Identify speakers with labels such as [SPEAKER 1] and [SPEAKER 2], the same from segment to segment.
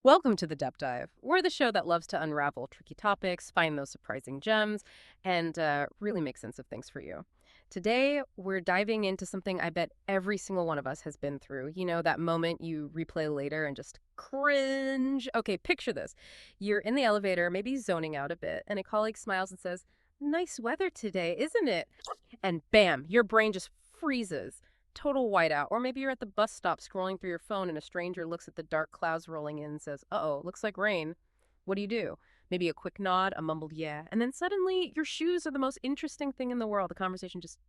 [SPEAKER 1] Welcome to the Depth Dive. We're the show that loves to unravel tricky topics, find those surprising gems, and really make sense of things for you. Today, we're diving into something I bet every single one of us has been through. You know, that moment you replay later and just cringe. Okay, picture this. You're in the elevator, maybe zoning out a bit, and a colleague smiles and says, "Nice weather today, isn't it?" And bam, your brain just freezes. Total whiteout. Or maybe you're at the bus stop scrolling through your phone and a stranger looks at the dark clouds rolling in and says, "Uh-oh, looks like rain." What do? Maybe a quick nod, a mumbled yeah. And then suddenly your shoes are the most interesting thing in the world. The conversation just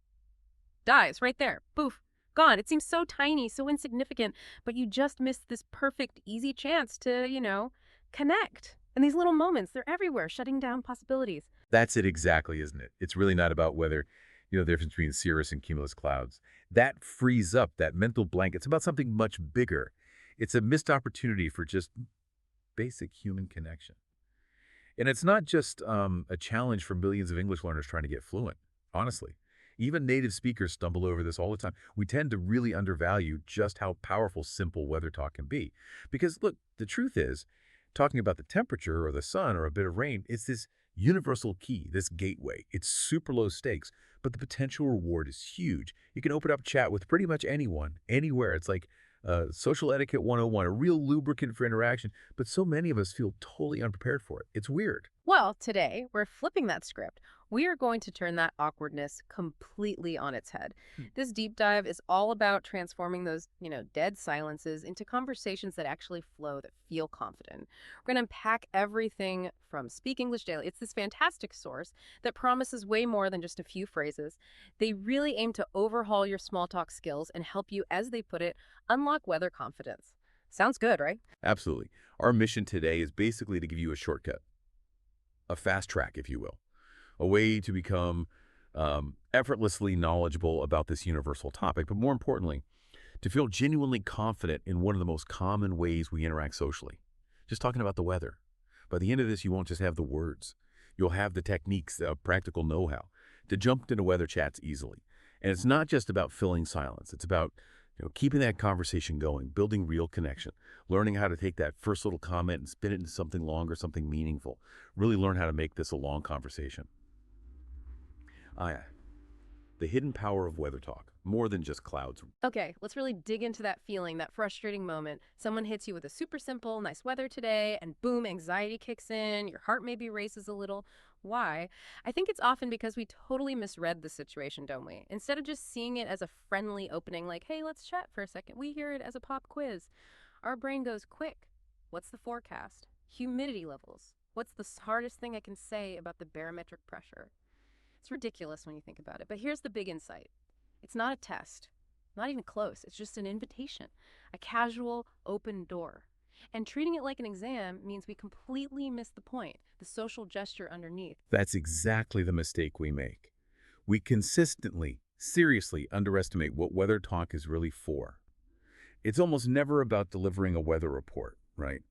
[SPEAKER 1] dies right there. Poof. Gone. It seems so tiny, so insignificant, but you just missed this perfect, easy chance to, connect. And these little moments, they're everywhere, shutting down possibilities.
[SPEAKER 2] That's it exactly, isn't it? It's really not about whether, the difference between cirrus and cumulus clouds. That frees up that mental blank. It's about something much bigger. It's a missed opportunity for just basic human connection. And it's not just a challenge for millions of English learners trying to get fluent, honestly. Even native speakers stumble over this all the time. We tend to really undervalue just how powerful simple weather talk can be. Because, look, the truth is, talking about the temperature or the sun or a bit of rain, it's this universal key, this gateway. It's super low stakes, but the potential reward is huge. You can open up chat with pretty much anyone, anywhere. It's like social etiquette 101, a real lubricant for interaction, but so many of us feel totally unprepared for it. It's weird.
[SPEAKER 1] Well, today we're flipping that script. We are going to turn that awkwardness completely on its head. This deep dive is all about transforming those, dead silences into conversations that actually flow, that feel confident. We're going to unpack everything from Speak English Daily. It's this fantastic source that promises way more than just a few phrases. They really aim to overhaul your small talk skills and help you, as they put it, unlock weather confidence. Sounds good, right?
[SPEAKER 2] Absolutely. Our mission today is basically to give you a shortcut, a fast track, if you will, a way to become effortlessly knowledgeable about this universal topic, but more importantly, to feel genuinely confident in one of the most common ways we interact socially. Just talking about the weather. By the end of this, you won't just have the words. You'll have the techniques, the practical know-how to jump into weather chats easily. And it's not just about filling silence. It's about keeping that conversation going, building real connection, learning how to take that first little comment and spin it into something longer, something meaningful. Really learn how to make this a long conversation. Yeah. The hidden power of weather talk, more than just clouds.
[SPEAKER 1] Okay, let's really dig into that feeling, that frustrating moment. Someone hits you with a super simple, nice weather today, and boom, anxiety kicks in. Your heart maybe races a little. Why? I think it's often because we totally misread the situation, don't we? Instead of just seeing it as a friendly opening, like, hey, let's chat for a second, we hear it as a pop quiz. Our brain goes, quick. What's the forecast? Humidity levels. What's the hardest thing I can say about the barometric pressure? It's ridiculous when you think about it, but here's the big insight. It's not a test, not even close. It's just an invitation, a casual, open door. And treating it like an exam means we completely miss the point, the social gesture underneath.
[SPEAKER 2] That's exactly the mistake we make. We consistently, seriously underestimate what weather talk is really for. It's almost never about delivering a weather report, right?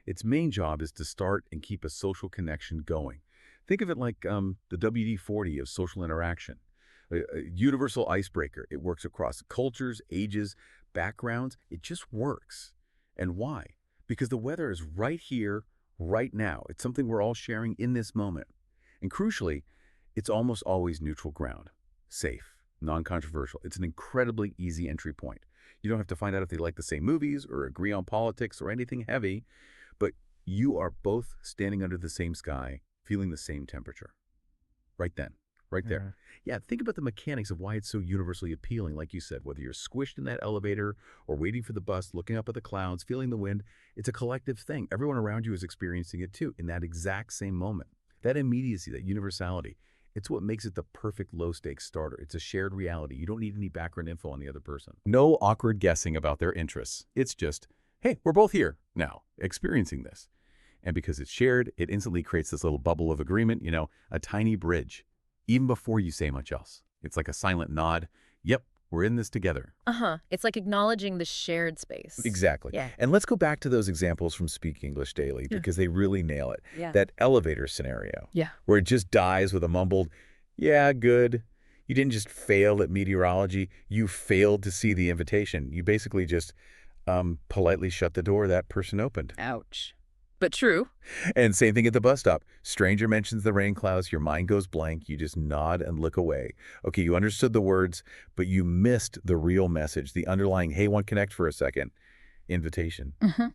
[SPEAKER 2] Its main job is to start and keep a social connection going. Think of it like the WD-40 of social interaction, a universal icebreaker. It works across cultures, ages, backgrounds. It just works. And why? Because the weather is right here, right now. It's something we're all sharing in this moment. And crucially, it's almost always neutral ground, safe, non-controversial. It's an incredibly easy entry point. You don't have to find out if they like the same movies or agree on politics or anything heavy, but you are both standing under the same sky, feeling the same temperature. Right then, right there. Yeah, think about the mechanics of why it's so universally appealing. Like you said, whether you're squished in that elevator or waiting for the bus, looking up at the clouds, feeling the wind, it's a collective thing. Everyone around you is experiencing it too in that exact same moment. That immediacy, that universality, it's what makes it the perfect low-stakes starter. It's a shared reality. You don't need any background info on the other person. No awkward guessing about their interests. It's just, hey, we're both here now, experiencing this. And because it's shared, it instantly creates this little bubble of agreement, a tiny bridge, even before you say much else. It's like a silent nod. Yep, we're in this together.
[SPEAKER 1] Uh-huh. It's like acknowledging the shared space.
[SPEAKER 2] Exactly.
[SPEAKER 1] Yeah.
[SPEAKER 2] And let's go back to those examples from Speak English Daily because they really nail it.
[SPEAKER 1] Yeah.
[SPEAKER 2] That elevator scenario
[SPEAKER 1] Yeah.
[SPEAKER 2] where it just dies with a mumbled, yeah, good. You didn't just fail at meteorology. You failed to see the invitation. You basically just Politely shut the door that person opened.
[SPEAKER 1] Ouch. But true.
[SPEAKER 2] And same thing at the bus stop. Stranger mentions the rain clouds, your mind goes blank, you just nod and look away. Okay, you understood the words, but you missed the real message, the underlying, hey, want to connect for a second, invitation.
[SPEAKER 1] Hmm.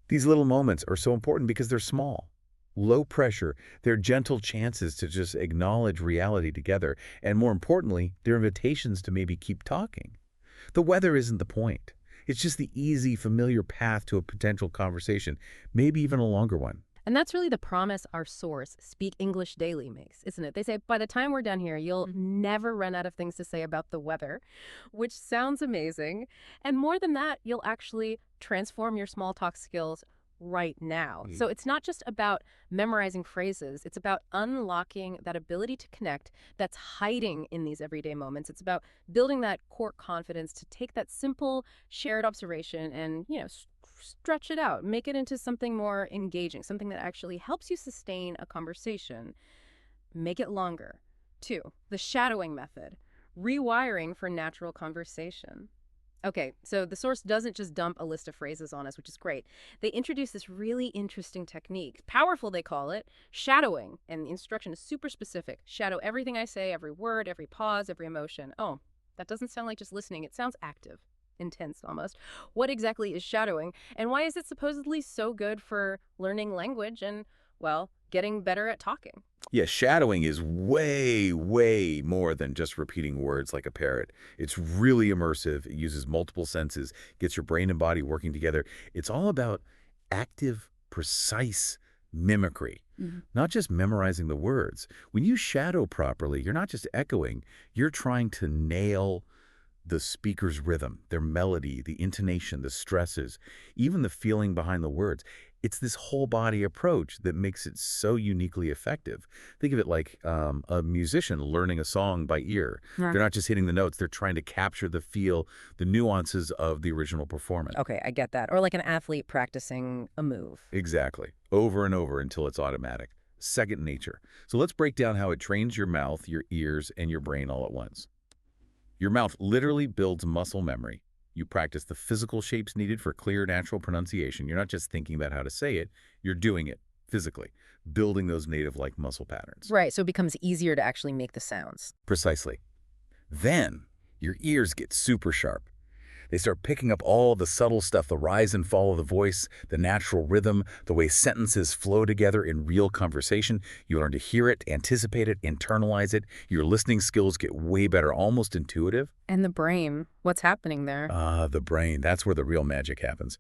[SPEAKER 2] These little moments are so important because they're small. Low pressure, they're gentle chances to just acknowledge reality together, and more importantly, they're invitations to maybe keep talking. The weather isn't the point. It's just the easy, familiar path to a potential conversation, maybe even a longer one.
[SPEAKER 1] And that's really the promise our source, Speak English Daily, makes, isn't it? They say by the time we're done here, you'll never run out of things to say about the weather, which sounds amazing. And more than that, you'll actually transform your small talk skills right now. So it's not just about memorizing phrases, it's about unlocking that ability to connect that's hiding in these everyday moments. It's about building that core confidence to take that simple shared observation and, stretch it out, make it into something more engaging, something that actually helps you sustain a conversation. Make it longer. 2, the shadowing method, rewiring for natural conversation. Okay, so the source doesn't just dump a list of phrases on us, which is great. They introduce this really interesting technique. Powerful, they call it, shadowing. And the instruction is super specific. Shadow everything I say, every word, every pause, every emotion. Oh, that doesn't sound like just listening. It sounds active, intense almost. What exactly is shadowing? And why is it supposedly so good for learning language and, well, getting better at talking?
[SPEAKER 2] Yeah, shadowing is way, way more than just repeating words like a parrot. It's really immersive. It uses multiple senses, gets your brain and body working together. It's all about active, precise mimicry,
[SPEAKER 1] Mhm.
[SPEAKER 2] not just memorizing the words. When you shadow properly, you're not just echoing, you're trying to nail the speaker's rhythm, their melody, the intonation, the stresses, even the feeling behind the words. It's this whole body approach that makes it so uniquely effective. Think of it like a musician learning a song by ear.
[SPEAKER 1] Yeah.
[SPEAKER 2] They're not just hitting the notes, they're trying to capture the feel, the nuances of the original performance.
[SPEAKER 1] Okay, I get that. Or like an athlete practicing a move.
[SPEAKER 2] Exactly. Over and over until it's automatic. Second nature. So let's break down how it trains your mouth, your ears, and your brain all at once. Your mouth literally builds muscle memory. You practice the physical shapes needed for clear, natural pronunciation. You're not just thinking about how to say it, you're doing it physically, building those native-like muscle patterns.
[SPEAKER 1] Right, so it becomes easier to actually make the sounds.
[SPEAKER 2] Precisely. Then, your ears get super sharp. They start picking up all the subtle stuff, the rise and fall of the voice, the natural rhythm, the way sentences flow together in real conversation. You learn to hear it, anticipate it, internalize it. Your listening skills get way better, almost intuitive.
[SPEAKER 1] And the brain, what's happening there?
[SPEAKER 2] The brain, that's where the real magic happens.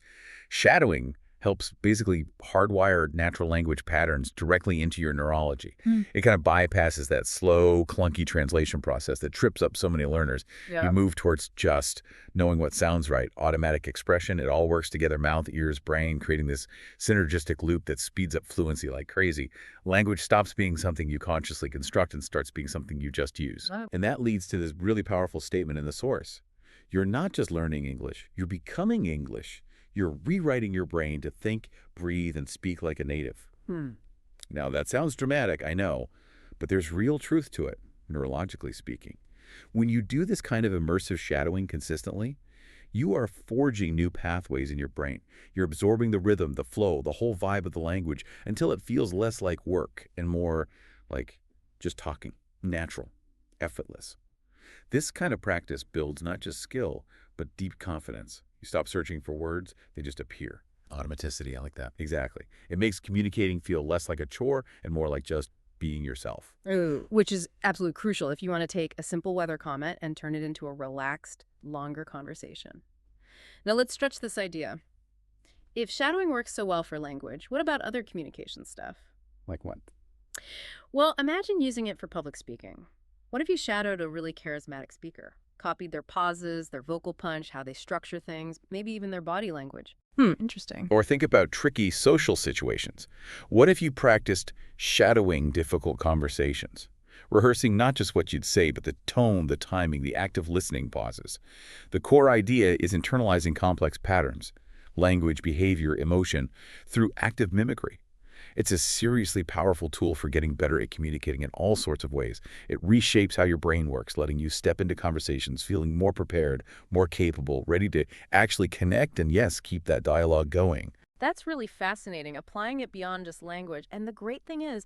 [SPEAKER 2] Shadowing helps basically hardwire natural language patterns directly into your neurology.
[SPEAKER 1] Hmm.
[SPEAKER 2] It kind of bypasses that slow, clunky translation process that trips up so many learners. You
[SPEAKER 1] Yeah.
[SPEAKER 2] move towards just knowing what sounds right, automatic expression. It all works together, mouth, ears, brain, creating this synergistic loop that speeds up fluency like crazy. Language stops being something you consciously construct and starts being something you just use.
[SPEAKER 1] Wow.
[SPEAKER 2] And that leads to this really powerful statement in the source. You're not just learning English, you're becoming English. You're rewriting your brain to think, breathe, and speak like a native.
[SPEAKER 1] Hmm.
[SPEAKER 2] Now, that sounds dramatic, I know, but there's real truth to it, neurologically speaking. When you do this kind of immersive shadowing consistently, you are forging new pathways in your brain. You're absorbing the rhythm, the flow, the whole vibe of the language until it feels less like work and more like just talking, natural, effortless. This kind of practice builds not just skill, but deep confidence. You stop searching for words, they just appear. Automaticity, I like that. Exactly. It makes communicating feel less like a chore and more like just being yourself.
[SPEAKER 1] Ooh, which is absolutely crucial if you want to take a simple weather comment and turn it into a relaxed, longer conversation. Now let's stretch this idea. If shadowing works so well for language, what about other communication stuff?
[SPEAKER 2] Like what?
[SPEAKER 1] Well, imagine using it for public speaking. What if you shadowed a really charismatic speaker? Copied their pauses, their vocal punch, how they structure things, maybe even their body language. Interesting.
[SPEAKER 2] Or think about tricky social situations. What if you practiced shadowing difficult conversations? Rehearsing not just what you'd say, but the tone, the timing, the active listening pauses. The core idea is internalizing complex patterns, language, behavior, emotion, through active mimicry. It's a seriously powerful tool for getting better at communicating in all sorts of ways. It reshapes how your brain works, letting you step into conversations feeling more prepared, more capable, ready to actually connect and, yes, keep that dialogue going.
[SPEAKER 1] That's really fascinating, applying it beyond just language. And the great thing is,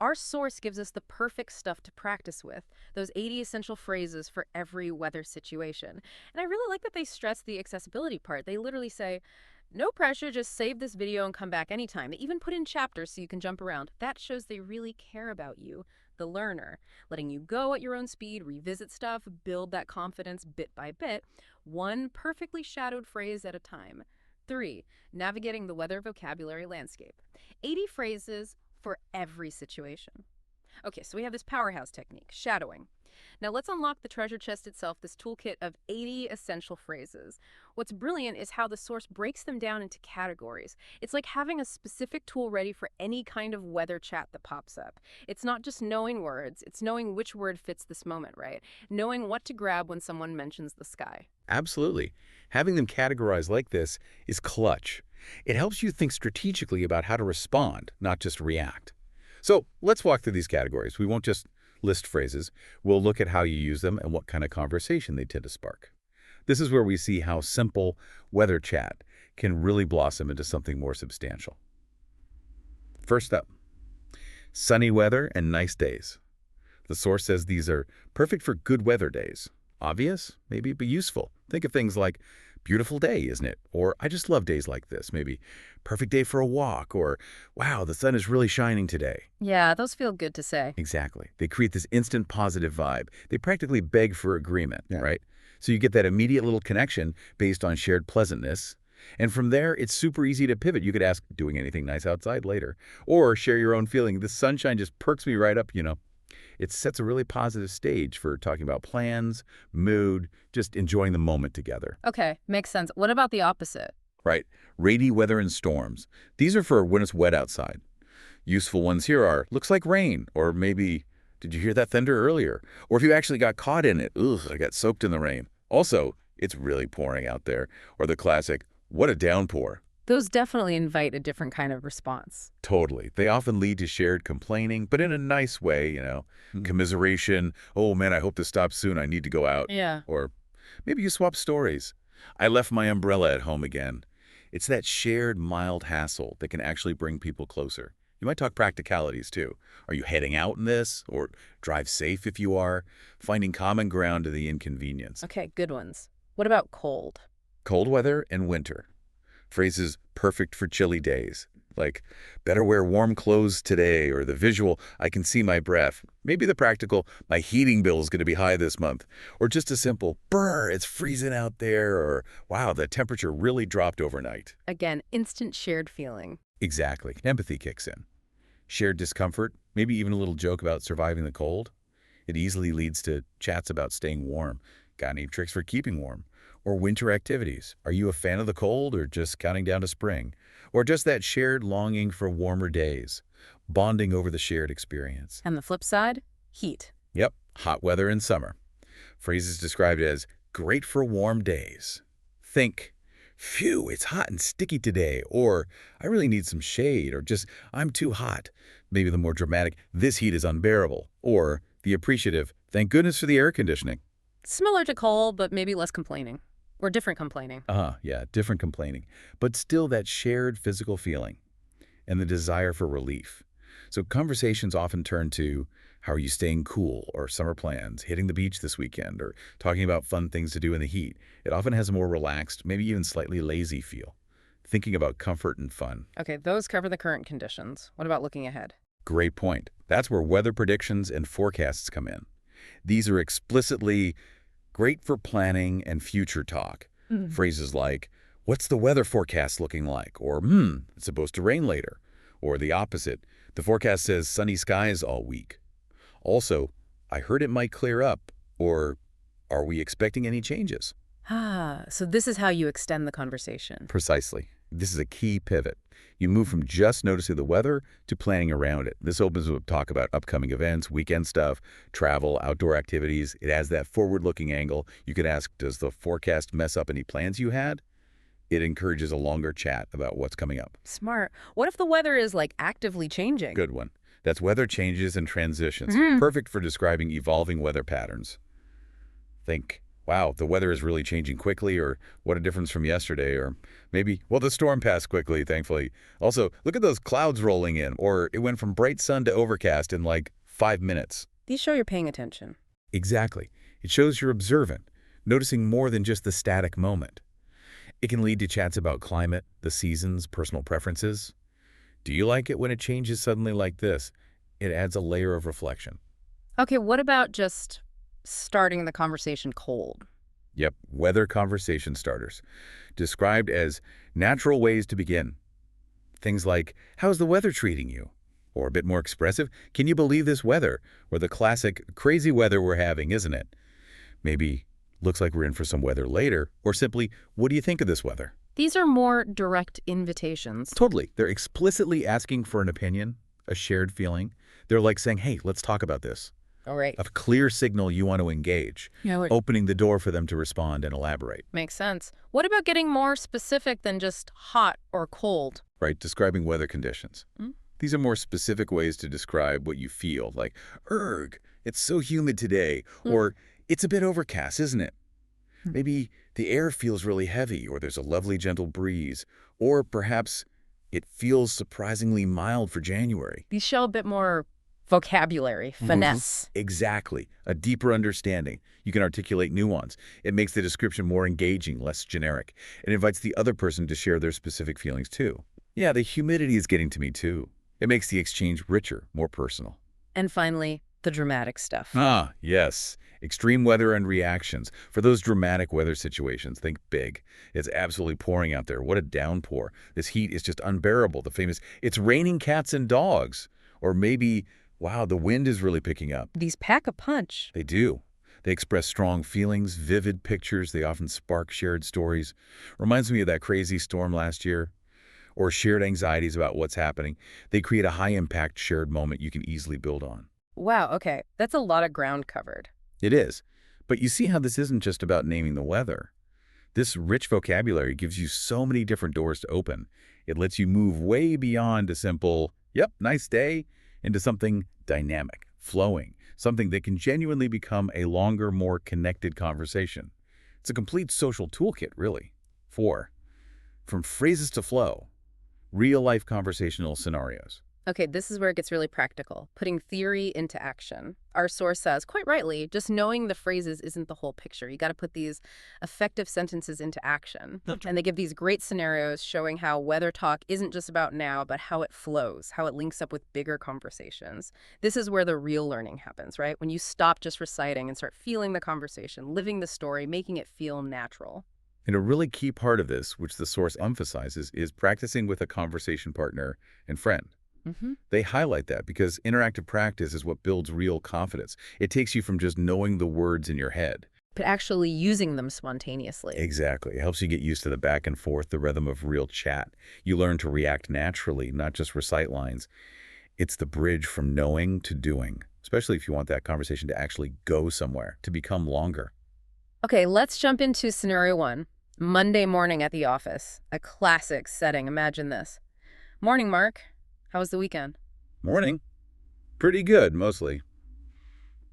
[SPEAKER 1] our source gives us the perfect stuff to practice with, those 80 essential phrases for every weather situation. And I really like that they stress the accessibility part. They literally say, no pressure, just save this video and come back anytime. They even put in chapters so you can jump around. That shows they really care about you, the learner, letting you go at your own speed, revisit stuff, build that confidence bit by bit, one perfectly shadowed phrase at a time. 3. Navigating the weather vocabulary landscape. 80 phrases for every situation. Okay, so we have this powerhouse technique, shadowing. Now let's unlock the treasure chest itself, this toolkit of 80 essential phrases. What's brilliant is how the source breaks them down into categories. It's like having a specific tool ready for any kind of weather chat that pops up. It's not just knowing words, it's knowing which word fits this moment, right? Knowing what to grab when someone mentions the sky.
[SPEAKER 2] Absolutely. Having them categorized like this is clutch. It helps you think strategically about how to respond, not just react. So let's walk through these categories. We won't just list phrases. We'll look at how you use them and what kind of conversation they tend to spark. This is where we see how simple weather chat can really blossom into something more substantial. First up, sunny weather and nice days. The source says these are perfect for good weather days. Obvious? Maybe, but useful. Think of things like, beautiful day, isn't it? Or, I just love days like this. Maybe, perfect day for a walk. Or, wow, the sun is really shining today.
[SPEAKER 1] Yeah, those feel good to say.
[SPEAKER 2] Exactly. They create this instant positive vibe. They practically beg for agreement, right? So you get that immediate little connection based on shared pleasantness. And from there, it's super easy to pivot. You could ask, doing anything nice outside later? Or share your own feeling. The sunshine just perks me right up. It sets a really positive stage for talking about plans, mood, just enjoying the moment together.
[SPEAKER 1] Okay, makes sense. What about the opposite?
[SPEAKER 2] Right. Rainy weather and storms. These are for when it's wet outside. Useful ones here are, looks like rain, or maybe, did you hear that thunder earlier? Or if you actually got caught in it, ugh, I got soaked in the rain. Also, it's really pouring out there. Or the classic, what a downpour.
[SPEAKER 1] Those definitely invite a different kind of response.
[SPEAKER 2] Totally. They often lead to shared complaining, but in a nice way. Commiseration, oh man, I hope this stops soon, I need to go out.
[SPEAKER 1] Yeah.
[SPEAKER 2] Or maybe you swap stories. I left my umbrella at home again. It's that shared mild hassle that can actually bring people closer. You might talk practicalities too. Are you heading out in this? Or drive safe if you are? Finding common ground to the inconvenience.
[SPEAKER 1] Okay, good ones. What about cold?
[SPEAKER 2] Cold weather and winter. Phrases perfect for chilly days, like, better wear warm clothes today, or the visual, I can see my breath. Maybe the practical, my heating bill is going to be high this month. Or just a simple, brr, it's freezing out there, or wow, the temperature really dropped overnight.
[SPEAKER 1] Again, instant shared feeling.
[SPEAKER 2] Exactly. Empathy kicks in. Shared discomfort, maybe even a little joke about surviving the cold. It easily leads to chats about staying warm. Got any tricks for keeping warm? Or winter activities. Are you a fan of the cold or just counting down to spring? Or just that shared longing for warmer days, bonding over the shared experience.
[SPEAKER 1] And the flip side? Heat.
[SPEAKER 2] Yep, hot weather in summer. Phrases described as great for warm days. Think, phew, it's hot and sticky today, or I really need some shade, or just I'm too hot. Maybe the more dramatic, this heat is unbearable, or the appreciative, thank goodness for the air conditioning.
[SPEAKER 1] Similar to cold, but maybe less complaining. Or different complaining.
[SPEAKER 2] Yeah, different complaining, but still that shared physical feeling and the desire for relief. So conversations often turn to, how are you staying cool, or summer plans, hitting the beach this weekend, or talking about fun things to do in the heat. It often has a more relaxed, maybe even slightly lazy feel, thinking about comfort and fun.
[SPEAKER 1] Okay, those cover the current conditions. What about looking ahead?
[SPEAKER 2] Great point. That's where weather predictions and forecasts come in. These are explicitly great for planning and future talk. Phrases like, what's the weather forecast looking like? Or, it's supposed to rain later. Or the opposite, the forecast says sunny skies all week. Also, I heard it might clear up. Or, are we expecting any changes?
[SPEAKER 1] So this is how you extend the conversation.
[SPEAKER 2] Precisely. This is a key pivot. You move from just noticing the weather to planning around it. This opens up talk about upcoming events, weekend stuff, travel, outdoor activities. It has that forward-looking angle. You could ask, does the forecast mess up any plans you had? It encourages a longer chat about what's coming up.
[SPEAKER 1] Smart. What if the weather is like actively changing?
[SPEAKER 2] Good one. That's weather changes and transitions.
[SPEAKER 1] Hmm.
[SPEAKER 2] Perfect for describing evolving weather patterns. Think, wow, the weather is really changing quickly, or what a difference from yesterday, or maybe, well, the storm passed quickly, thankfully. Also, look at those clouds rolling in, or it went from bright sun to overcast in like 5 minutes.
[SPEAKER 1] These show you're paying attention.
[SPEAKER 2] Exactly. It shows you're observant, noticing more than just the static moment. It can lead to chats about climate, the seasons, personal preferences. Do you like it when it changes suddenly like this? It adds a layer of reflection.
[SPEAKER 1] Okay, what about just starting the conversation cold?
[SPEAKER 2] Yep, weather conversation starters, described as natural ways to begin. Things like, how's the weather treating you? Or a bit more expressive, can you believe this weather? Or the classic, crazy weather we're having, isn't it? Maybe, looks like we're in for some weather later, or simply, what do you think of this weather?
[SPEAKER 1] These are more direct invitations.
[SPEAKER 2] Totally. They're explicitly asking for an opinion, a shared feeling. They're like saying, hey, let's talk about this.
[SPEAKER 1] All right.
[SPEAKER 2] A clear signal you want to engage,
[SPEAKER 1] Yeah,
[SPEAKER 2] opening the door for them to respond and elaborate.
[SPEAKER 1] makes sense. What about getting more specific than just hot or cold?
[SPEAKER 2] Right? Describing weather conditions.
[SPEAKER 1] Mm.
[SPEAKER 2] These are more specific ways to describe what you feel, like, erg, it's so humid today, or it's a bit overcast, isn't it? Maybe the air feels really heavy, or there's a lovely gentle breeze, or perhaps it feels surprisingly mild for January.
[SPEAKER 1] These show a bit more vocabulary, finesse.
[SPEAKER 2] Exactly. A deeper understanding. You can articulate nuance. It makes the description more engaging, less generic. It invites the other person to share their specific feelings too. Yeah, the humidity is getting to me too. It makes the exchange richer, more personal.
[SPEAKER 1] And finally, the dramatic stuff.
[SPEAKER 2] Ah, yes. Extreme weather and reactions. For those dramatic weather situations, think big. It's absolutely pouring out there. What a downpour. This heat is just unbearable. The famous, it's raining cats and dogs. Or maybe, wow, the wind is really picking up.
[SPEAKER 1] These pack a punch.
[SPEAKER 2] They do. They express strong feelings, vivid pictures. They often spark shared stories. Reminds me of that crazy storm last year. Or shared anxieties about what's happening. They create a high-impact shared moment you can easily build on.
[SPEAKER 1] Wow, okay. That's a lot of ground covered.
[SPEAKER 2] It is. But you see how this isn't just about naming the weather. This rich vocabulary gives you so many different doors to open. It lets you move way beyond a simple, yep, nice day, into something dynamic, flowing, something that can genuinely become a longer, more connected conversation. It's a complete social toolkit, really. 4. From phrases to flow, real-life conversational scenarios.
[SPEAKER 1] Okay, this is where it gets really practical, putting theory into action. Our source says, quite rightly, just knowing the phrases isn't the whole picture. You got to put these effective sentences into action. And they give these great scenarios showing how weather talk isn't just about now, but how it flows, how it links up with bigger conversations. This is where the real learning happens, right? When you stop just reciting and start feeling the conversation, living the story, making it feel natural.
[SPEAKER 2] And a really key part of this, which the source emphasizes, is practicing with a conversation partner and friend. They highlight that because interactive practice is what builds real confidence. It takes you from just knowing the words in your head.
[SPEAKER 1] But actually using them spontaneously.
[SPEAKER 2] Exactly. It helps you get used to the back and forth, the rhythm of real chat. You learn to react naturally, not just recite lines. It's the bridge from knowing to doing, especially if you want that conversation to actually go somewhere, to become longer.
[SPEAKER 1] Okay, let's jump into scenario 1. Monday morning at the office. A classic setting. Imagine this. Morning, Mark. How was the weekend?
[SPEAKER 2] Morning. Pretty good, mostly.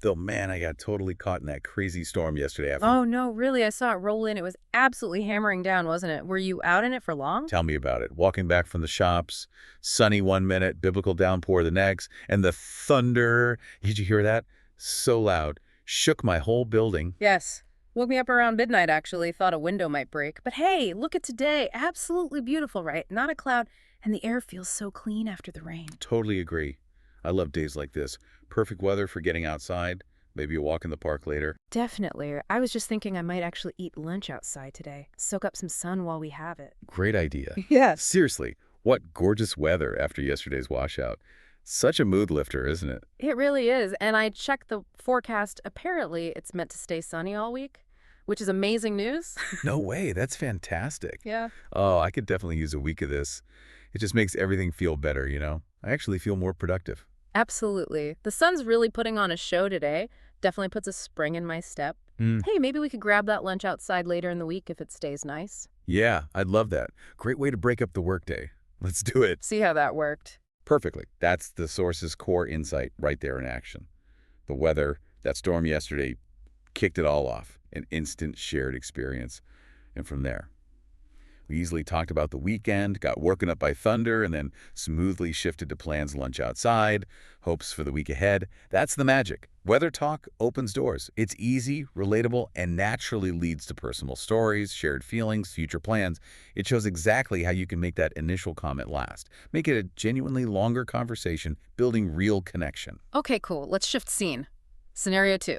[SPEAKER 2] Though, man, I got totally caught in that crazy storm yesterday afternoon.
[SPEAKER 1] Oh, no, really? I saw it roll in. It was absolutely hammering down, wasn't it? Were you out in it for long?
[SPEAKER 2] Tell me about it. Walking back from the shops, sunny 1 minute, biblical downpour the next, and the thunder. Did you hear that? So loud. Shook my whole building.
[SPEAKER 1] Yes. Woke me up around midnight, actually. Thought a window might break. But hey, look at today. Absolutely beautiful, right? Not a cloud. And the air feels so clean after the rain.
[SPEAKER 2] Totally agree. I love days like this. Perfect weather for getting outside. Maybe a walk in the park later.
[SPEAKER 1] Definitely. I was just thinking I might actually eat lunch outside today. Soak up some sun while we have it.
[SPEAKER 2] Great idea.
[SPEAKER 1] Yes.
[SPEAKER 2] Seriously, what gorgeous weather after yesterday's washout. Such a mood lifter, isn't it?
[SPEAKER 1] It really is. And I checked the forecast. Apparently, it's meant to stay sunny all week, which is amazing news.
[SPEAKER 2] No way. That's fantastic.
[SPEAKER 1] Yeah.
[SPEAKER 2] Oh, I could definitely use a week of this. It just makes everything feel better, you know? I actually feel more productive.
[SPEAKER 1] Absolutely. The sun's really putting on a show today. Definitely puts a spring in my step. Hey, maybe we could grab that lunch outside later in the week if it stays nice.
[SPEAKER 2] Yeah, I'd love that. Great way to break up the workday. Let's do it.
[SPEAKER 1] See how that worked.
[SPEAKER 2] Perfectly. That's the source's core insight right there in action. The weather, that storm yesterday, kicked it all off. An instant shared experience. And from there, we easily talked about the weekend, got woken up by thunder, and then smoothly shifted to plans lunch outside, hopes for the week ahead. That's the magic. Weather talk opens doors. It's easy, relatable, and naturally leads to personal stories, shared feelings, future plans. It shows exactly how you can make that initial comment last. Make it a genuinely longer conversation, building real connection.
[SPEAKER 1] Okay, cool. Let's shift scene. Scenario 2.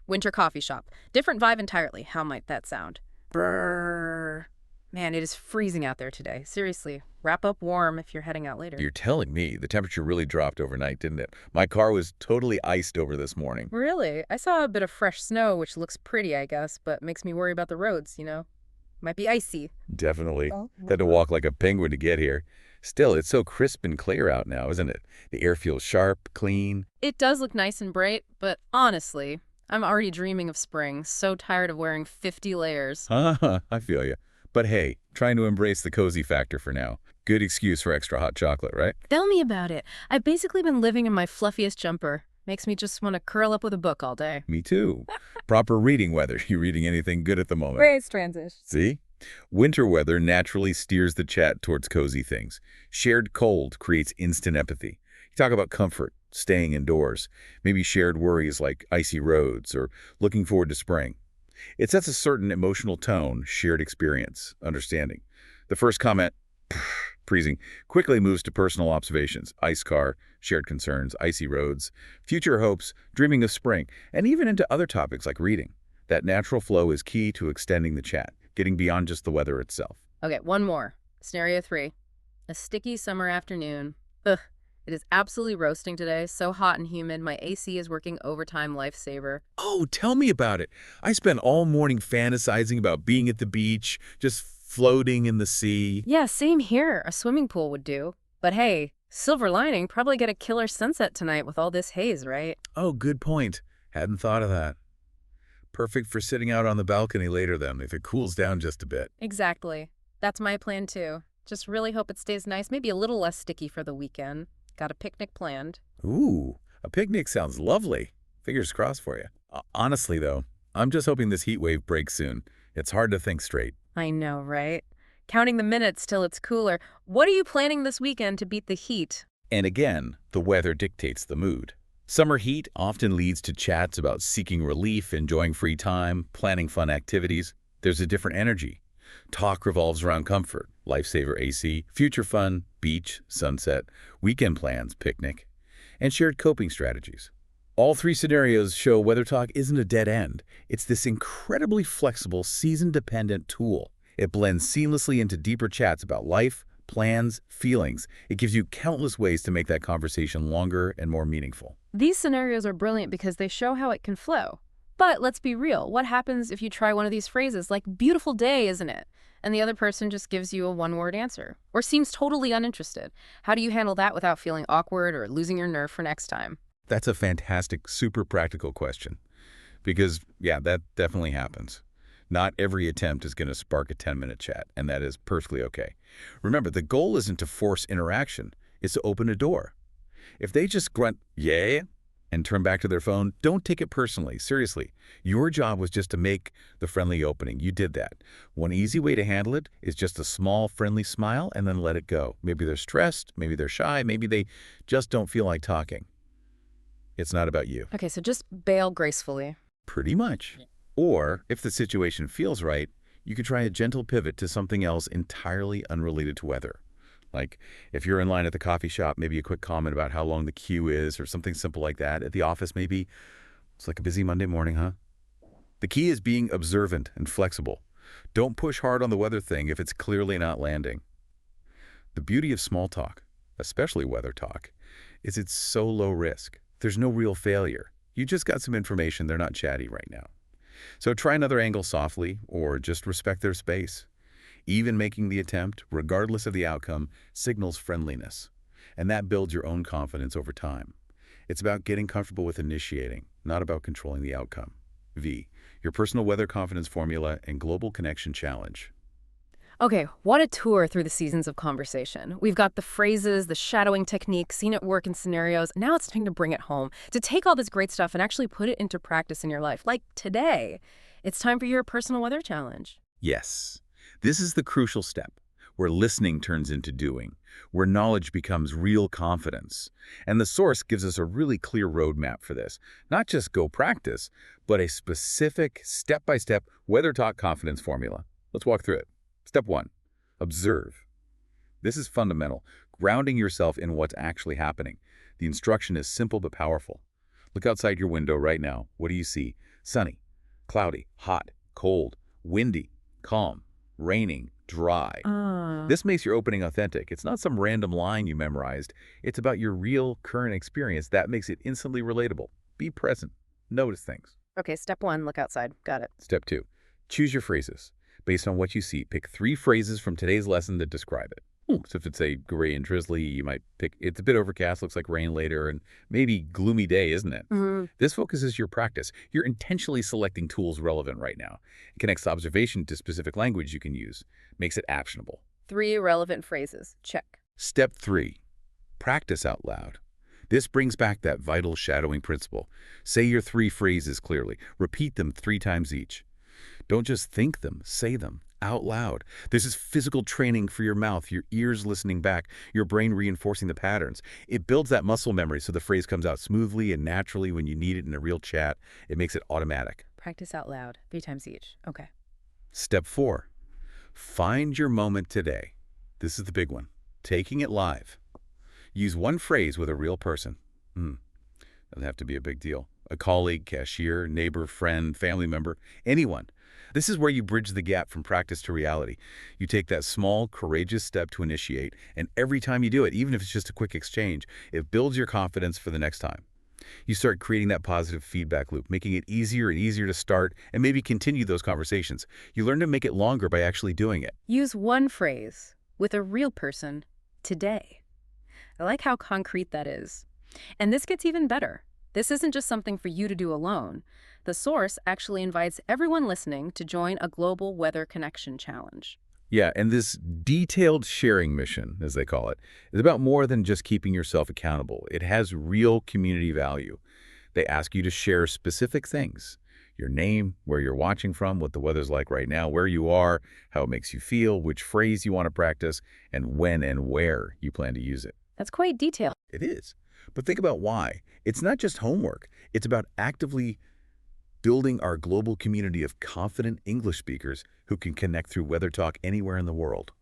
[SPEAKER 1] Winter coffee shop. Different vibe entirely. How might that sound? Brrr. Man, it is freezing out there today. Seriously, wrap up warm if you're heading out later.
[SPEAKER 2] You're telling me the temperature really dropped overnight, didn't it? My car was totally iced over this morning.
[SPEAKER 1] Really? I saw a bit of fresh snow, which looks pretty, I guess, but makes me worry about the roads. Might be icy.
[SPEAKER 2] Definitely. Had to walk like a penguin to get here. Still, it's so crisp and clear out now, isn't it? The air feels sharp, clean.
[SPEAKER 1] It does look nice and bright, but honestly, I'm already dreaming of spring. So tired of wearing 50 layers.
[SPEAKER 2] I feel you. But hey, trying to embrace the cozy factor for now. Good excuse for extra hot chocolate, right?
[SPEAKER 1] Tell me about it. I've basically been living in my fluffiest jumper. Makes me just want to curl up with a book all day.
[SPEAKER 2] Me too. Proper reading weather. You reading anything good at the moment?
[SPEAKER 1] Great transition.
[SPEAKER 2] See? Winter weather naturally steers the chat towards cozy things. Shared cold creates instant empathy. You talk about comfort, staying indoors, maybe shared worries like icy roads or looking forward to spring. It sets a certain emotional tone, shared experience, understanding. The first comment, freezing, quickly moves to personal observations, ice car, shared concerns, icy roads, future hopes, dreaming of spring, and even into other topics like reading. That natural flow is key to extending the chat, getting beyond just the weather itself.
[SPEAKER 1] Okay, one more. Scenario 3. A sticky summer afternoon. Ugh, it is absolutely roasting today. So hot and humid. My AC is working overtime, lifesaver.
[SPEAKER 2] Oh, tell me about it. I spent all morning fantasizing about being at the beach, just floating in the sea.
[SPEAKER 1] Yeah, same here. A swimming pool would do. But hey, silver lining, probably get a killer sunset tonight with all this haze, right?
[SPEAKER 2] Oh, good point. Hadn't thought of that. Perfect for sitting out on the balcony later then, if it cools down just a bit.
[SPEAKER 1] Exactly. That's my plan too. Just really hope it stays nice, maybe a little less sticky for the weekend. Got a picnic planned.
[SPEAKER 2] Ooh, a picnic sounds lovely. Fingers crossed for you. Honestly, though, I'm just hoping this heat wave breaks soon. It's hard to think straight.
[SPEAKER 1] I know, right? Counting the minutes till it's cooler. What are you planning this weekend to beat the heat?
[SPEAKER 2] And again, the weather dictates the mood. Summer heat often leads to chats about seeking relief, enjoying free time, planning fun activities. There's a different energy. Talk revolves around comfort, lifesaver AC, future fun, beach, sunset, weekend plans, picnic, and shared coping strategies. All three scenarios show weather talk isn't a dead end. It's this incredibly flexible, season-dependent tool. It blends seamlessly into deeper chats about life, plans, feelings. It gives you countless ways to make that conversation longer and more meaningful.
[SPEAKER 1] These scenarios are brilliant because they show how it can flow. But let's be real, what happens if you try one of these phrases like, beautiful day, isn't it? And the other person just gives you a one-word answer, or seems totally uninterested. How do you handle that without feeling awkward or losing your nerve for next time?
[SPEAKER 2] That's a fantastic, super practical question. Because, yeah, that definitely happens. Not every attempt is going to spark a 10-minute chat, and that is perfectly okay. Remember, the goal isn't to force interaction, it's to open a door. If they just grunt, yeah, and turn back to their phone, don't take it personally. Seriously, your job was just to make the friendly opening. You did that. One easy way to handle it is just a small, friendly smile and then let it go. Maybe they're stressed, maybe they're shy, maybe they just don't feel like talking. It's not about you.
[SPEAKER 1] Okay, so just bail gracefully.
[SPEAKER 2] Pretty much. Or, if the situation feels right, you could try a gentle pivot to something else entirely unrelated to weather. Like, if you're in line at the coffee shop, maybe a quick comment about how long the queue is or something simple like that. At the office, maybe, it's like a busy Monday morning, huh? The key is being observant and flexible. Don't push hard on the weather thing if it's clearly not landing. The beauty of small talk, especially weather talk, is it's so low risk. There's no real failure. You just got some information they're not chatty right now. So try another angle softly or just respect their space. Even making the attempt, regardless of the outcome, signals friendliness. And that builds your own confidence over time. It's about getting comfortable with initiating, not about controlling the outcome. V, your personal weather confidence formula and global connection challenge.
[SPEAKER 1] Okay, what a tour through the seasons of conversation. We've got the phrases, the shadowing technique, seen it work in scenarios. Now it's time to bring it home, to take all this great stuff and actually put it into practice in your life. Like today, it's time for your personal weather challenge.
[SPEAKER 2] Yes, this is the crucial step, where listening turns into doing, where knowledge becomes real confidence. And the source gives us a really clear roadmap for this. Not just go practice, but a specific step-by-step weather talk confidence formula. Let's walk through it. Step 1, observe. This is fundamental, grounding yourself in what's actually happening. The instruction is simple but powerful. Look outside your window right now. What do you see? Sunny, cloudy, hot, cold, windy, calm, raining, dry.
[SPEAKER 1] Ah.
[SPEAKER 2] This makes your opening authentic. It's not some random line you memorized. It's about your real, current experience. That makes it instantly relatable. Be present. Notice things.
[SPEAKER 1] Okay, step 1, look outside. Got it.
[SPEAKER 2] Step 2, choose your phrases. Based on what you see, pick 3 phrases from today's lesson that describe it. So if it's a gray and drizzly, you might pick, it's a bit overcast, looks like rain later, and maybe gloomy day, isn't it?
[SPEAKER 1] Mhm.
[SPEAKER 2] This focuses your practice. You're intentionally selecting tools relevant right now. It connects observation to specific language you can use, makes it actionable.
[SPEAKER 1] 3 relevant phrases. Check.
[SPEAKER 2] Step 3, practice out loud. This brings back that vital shadowing principle. Say your 3 phrases clearly. Repeat them 3 times each. Don't just think them, say them out loud. This is physical training for your mouth, your ears listening back, your brain reinforcing the patterns. It builds that muscle memory so the phrase comes out smoothly and naturally when you need it in a real chat. It makes it automatic.
[SPEAKER 1] Practice out loud 3 times each. Okay.
[SPEAKER 2] Step 4, find your moment today. This is the big one. Taking it live. Use one phrase with a real person. Doesn't have to be a big deal. A colleague, cashier, neighbor, friend, family member, anyone. This is where you bridge the gap from practice to reality. You take that small, courageous step to initiate, and every time you do it, even if it's just a quick exchange, it builds your confidence for the next time. You start creating that positive feedback loop, making it easier and easier to start and maybe continue those conversations. You learn to make it longer by actually doing it.
[SPEAKER 1] Use one phrase with a real person today. I like how concrete that is. And this gets even better. This isn't just something for you to do alone. The source actually invites everyone listening to join a global weather connection challenge.
[SPEAKER 2] Yeah, and this detailed sharing mission, as they call it, is about more than just keeping yourself accountable. It has real community value. They ask you to share specific things. Your name, where you're watching from, what the weather's like right now, where you are, how it makes you feel, which phrase you want to practice, and when and where you plan to use it.
[SPEAKER 1] That's quite detailed.
[SPEAKER 2] It is. But think about why. It's not just homework. It's about actively building our global community of confident English speakers who can connect through weather talk anywhere in the world.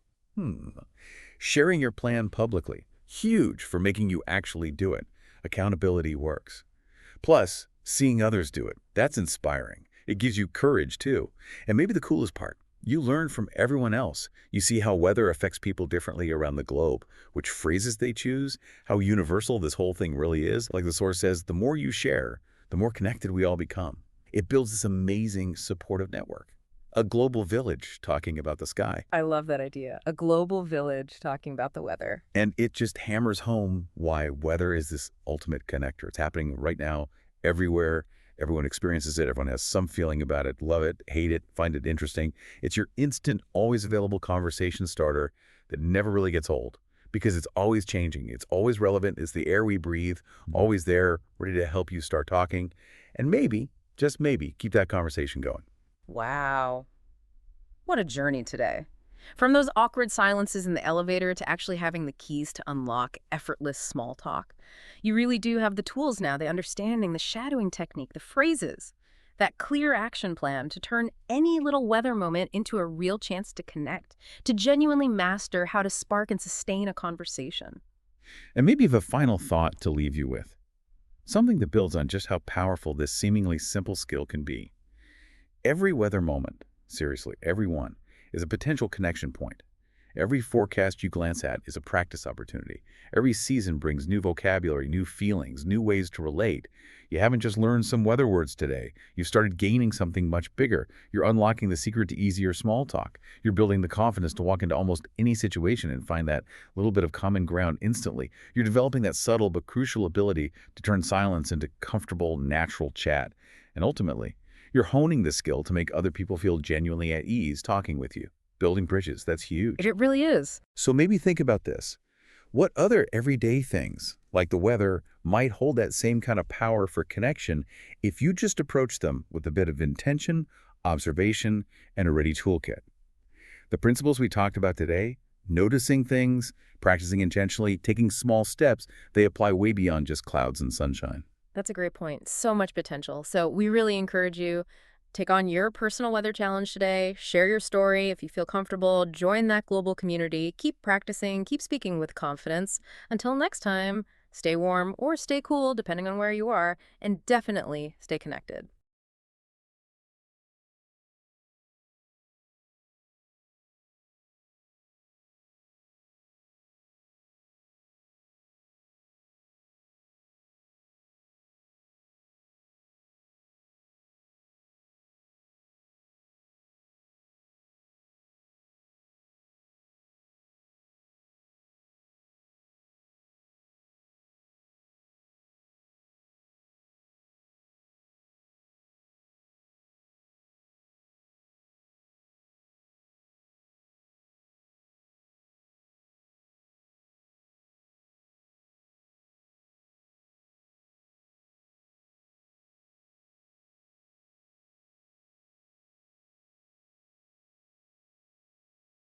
[SPEAKER 2] Sharing your plan publicly. Huge for making you actually do it. Accountability works. Plus, seeing others do it. That's inspiring. It gives you courage, too. And maybe the coolest part, you learn from everyone else. You see how weather affects people differently around the globe, which phrases they choose, how universal this whole thing really is. Like the source says, the more you share, the more connected we all become. It builds this amazing supportive network. A global village talking about the sky.
[SPEAKER 1] I love that idea. A global village talking about the weather.
[SPEAKER 2] And it just hammers home why weather is this ultimate connector. It's happening right now, everywhere. Everyone experiences it. Everyone has some feeling about it. Love it, hate it, find it interesting. It's your instant, always available conversation starter that never really gets old because it's always changing. It's always relevant. It's the air we breathe, always there, ready to help you start talking. And maybe, just maybe, keep that conversation going.
[SPEAKER 1] Wow. What a journey today. From those awkward silences in the elevator to actually having the keys to unlock effortless small talk. You really do have the tools now, the understanding, the shadowing technique, the phrases, that clear action plan to turn any little weather moment into a real chance to connect, to genuinely master how to spark and sustain a conversation.
[SPEAKER 2] And maybe you have a final thought to leave you with. Something that builds on just how powerful this seemingly simple skill can be. Every weather moment, seriously, every one, is a potential connection point. Every forecast you glance at is a practice opportunity. Every season brings new vocabulary, new feelings, new ways to relate. You haven't just learned some weather words today. You've started gaining something much bigger. You're unlocking the secret to easier small talk. You're building the confidence to walk into almost any situation and find that little bit of common ground instantly. You're developing that subtle but crucial ability to turn silence into comfortable, natural chat. And ultimately, you're honing this skill to make other people feel genuinely at ease talking with you. building bridges. That's huge.
[SPEAKER 1] It really is.
[SPEAKER 2] So maybe think about this. What other everyday things, like the weather, might hold that same kind of power for connection if you just approach them with a bit of intention, observation, and a ready toolkit? The principles we talked about today, noticing things, practicing intentionally, taking small steps, they apply way beyond just clouds and sunshine.
[SPEAKER 1] That's a great point. So much potential. So we really encourage you, take on your personal weather challenge today, share your story if you feel comfortable, join that global community, keep practicing, keep speaking with confidence. Until next time, stay warm or stay cool, depending on where you are, and definitely stay connected.